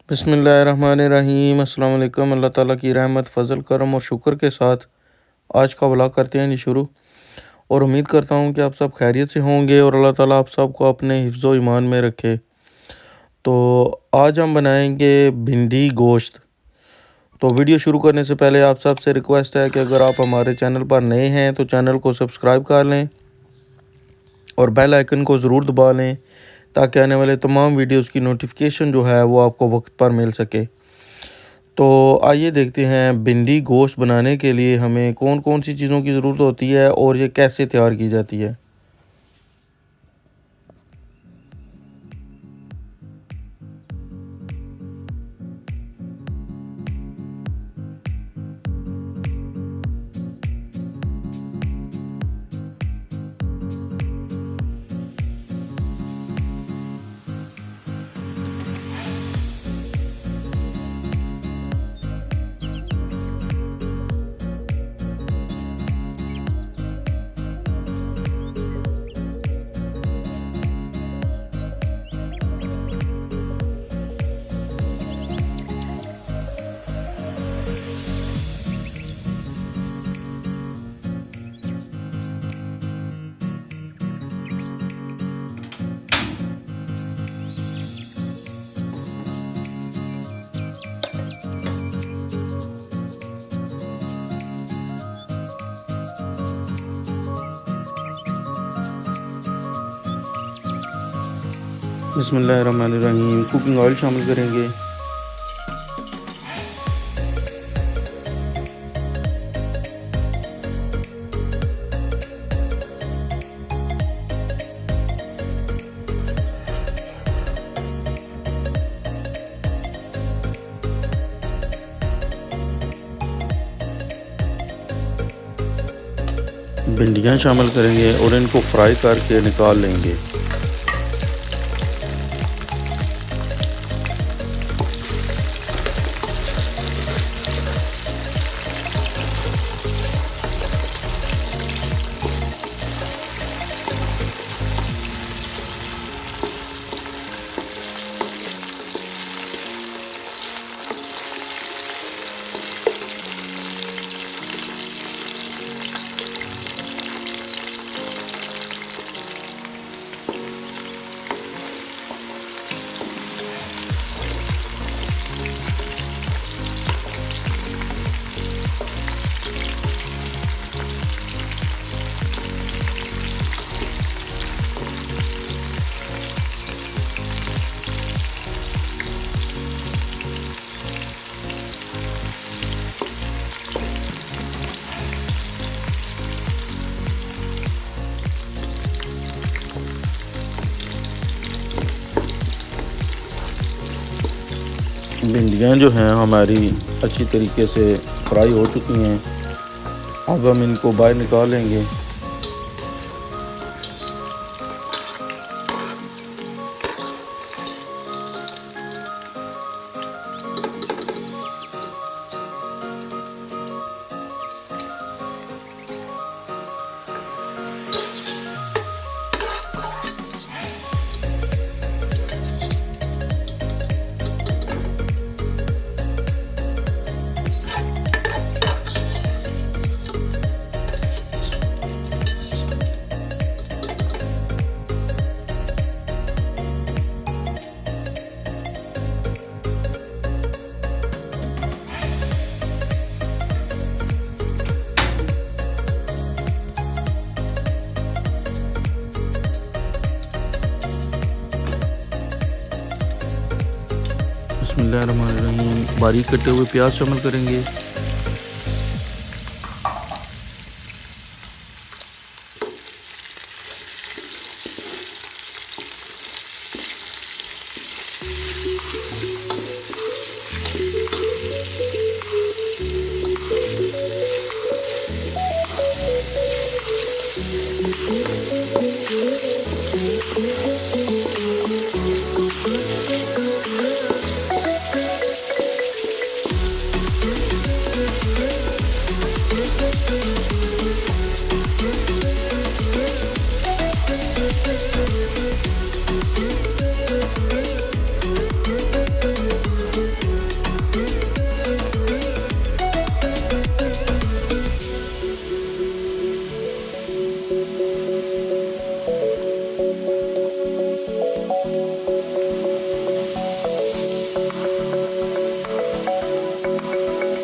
बिस्मिल्लाहिर्रहमानिर्रहीम। अस्सलाम वालेकुम। अल्लाह ताला की रहमत, फ़ज़ल, करम और शुक्र के साथ आज का व्लॉग करते हैं जी शुरू। और उम्मीद करता हूँ कि आप सब खैरियत से होंगे और अल्लाह ताला आप सब को अपने हिफ्ज़ व ईमान में रखे। तो आज हम बनाएंगे भिंडी गोश्त। तो वीडियो शुरू करने से पहले आप सब से रिक्वेस्ट है कि अगर आप हमारे चैनल पर नए हैं तो चैनल को सब्सक्राइब कर लें और बेल आइकन को ज़रूर दबा लें ताकि आने वाले तमाम वीडियोस की नोटिफिकेशन जो है वो आपको वक्त पर मिल सके। तो आइए देखते हैं भिंडी गोश्त बनाने के लिए हमें कौन कौन सी चीज़ों की ज़रूरत होती है और ये कैसे तैयार की जाती है। बिस्मिल्लाहिर्रहमानिर्रहीम। कुकिंग ऑयल शामिल करेंगे। भिंडियाँ शामिल करेंगे और इनको फ्राई करके निकाल लेंगे। भिंडियाँ जो हैं हमारी अच्छी तरीके से फ्राई हो चुकी हैं। अब हम इनको बाहर निकाल लेंगे। बिस्मिल्लाहिर्रहमानिर्रहीम। बारीक कटे हुए प्याज शामिल करेंगे।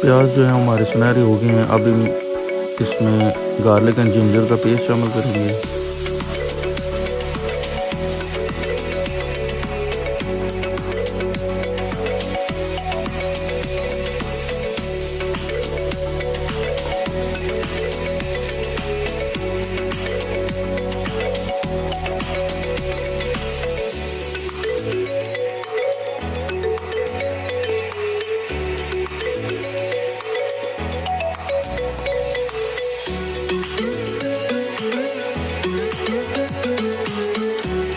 प्याज जो है हमारे सुनहरे हो गए हैं। अब इसमें गार्लिक एंड जिंजर का पेस्ट शामिल करेंगे।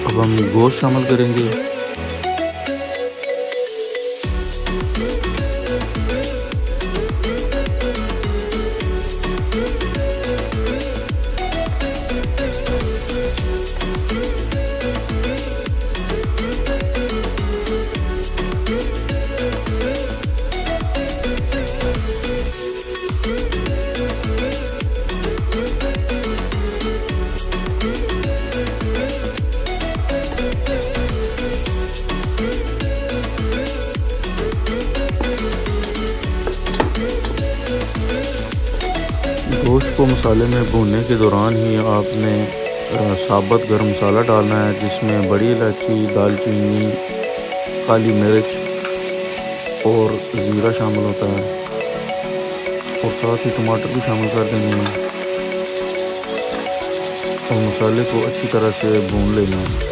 अब हम गोश्त शामिल करेंगे। गोश्त को मसाले में भूनने के दौरान ही आपने साबुत गरम मसाला डालना है, जिसमें बड़ी इलायची, दालचीनी, काली मिर्च और ज़ीरा शामिल होता है, और साथ ही टमाटर भी शामिल कर देंगे और मसाले को अच्छी तरह से भून लेना है।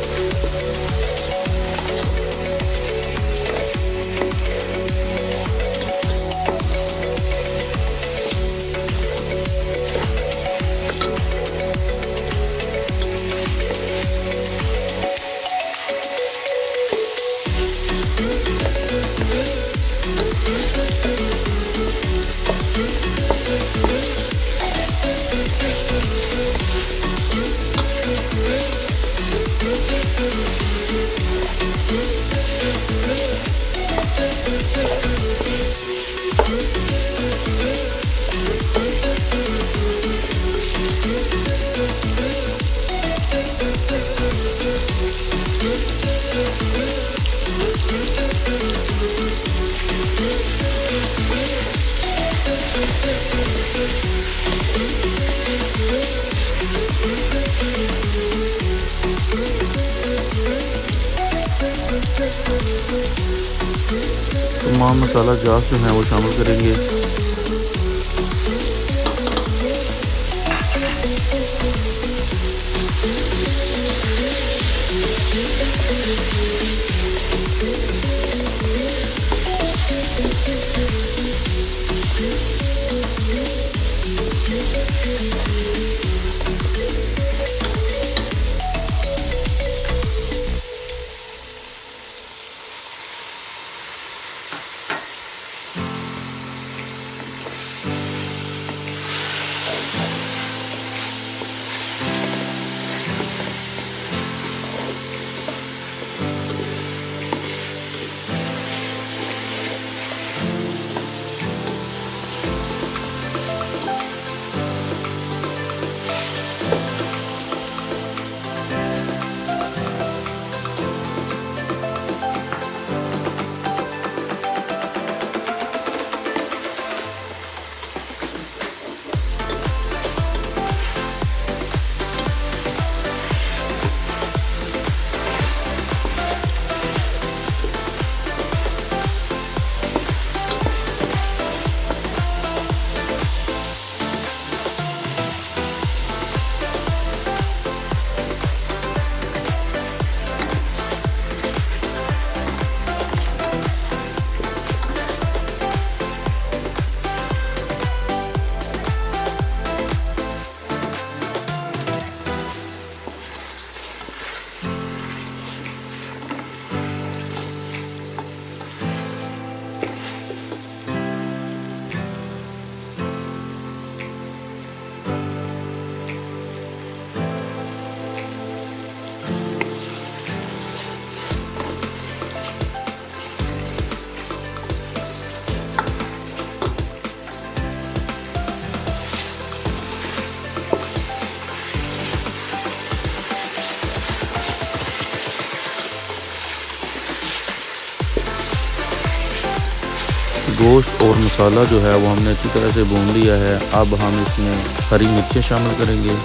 तमाम मसाला जात जो हैं वो शामिल करेंगे। गोश्त और मसाला जो है वो हमने अच्छी तरह से भून लिया है। अब हम इसमें हरी मिर्चें शामिल करेंगे।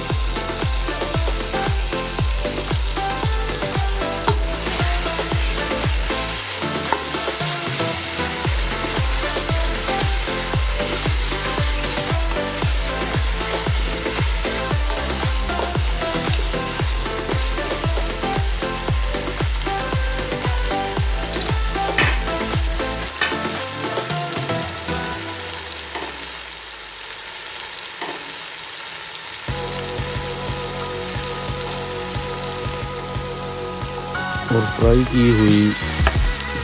और फ्राई की हुई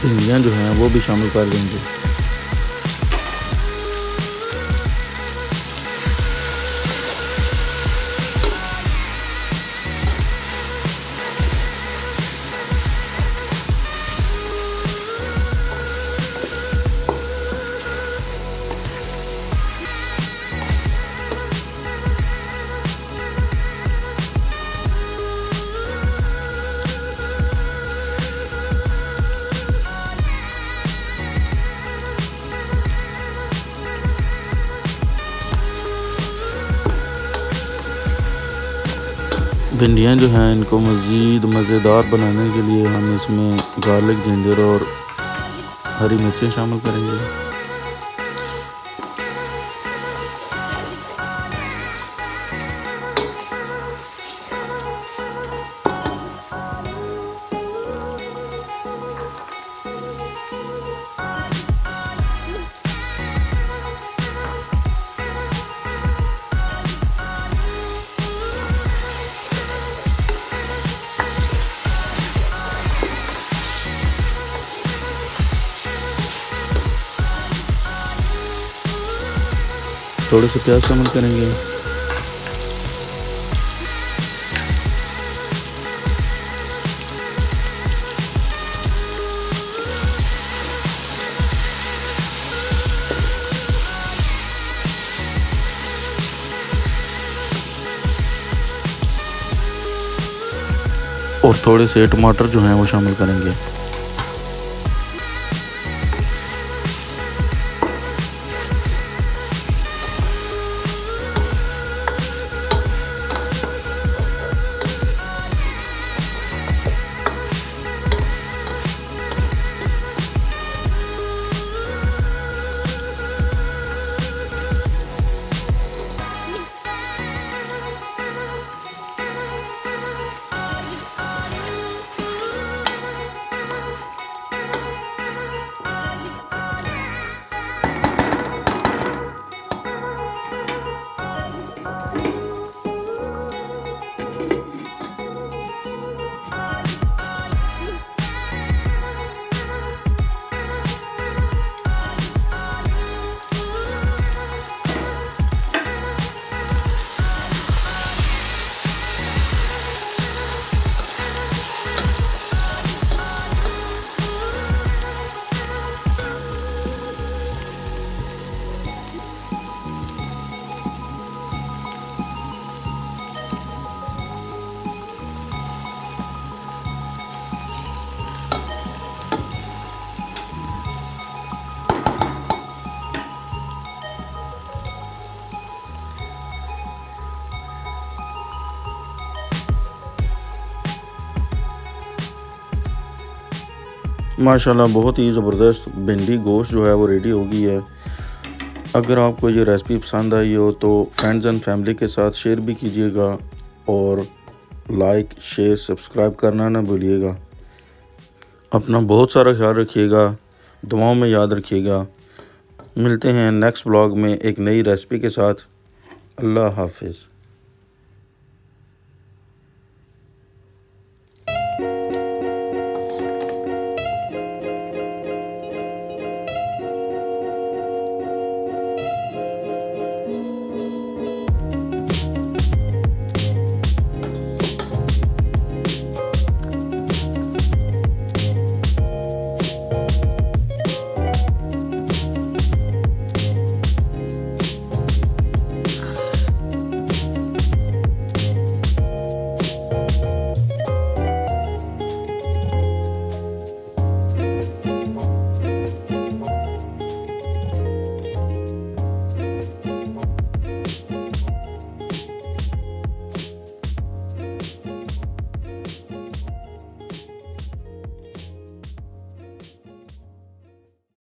भिंडियाँ जो हैं वो भी शामिल कर देंगे। भिंडियाँ जो हैं इनको मज़ीद मज़ेदार बनाने के लिए हम इसमें गार्लिक, जिंजर और हरी मिर्चें शामिल करेंगे। थोड़े से प्याज शामिल करेंगे। और थोड़े से टमाटर जो हैं वो शामिल करेंगे। माशाल्लाह बहुत ही ज़बरदस्त भिंडी गोश्त जो है वो रेडी हो गई है। अगर आपको ये रेसिपी पसंद आई हो तो फ्रेंड्स एंड फैमिली के साथ शेयर भी कीजिएगा और लाइक, शेयर, सब्सक्राइब करना ना भूलिएगा। अपना बहुत सारा ख्याल रखिएगा, दुआओं में याद रखिएगा। मिलते हैं नेक्स्ट ब्लॉग में एक नई रेसिपी के साथ। अल्लाह हाफिज़।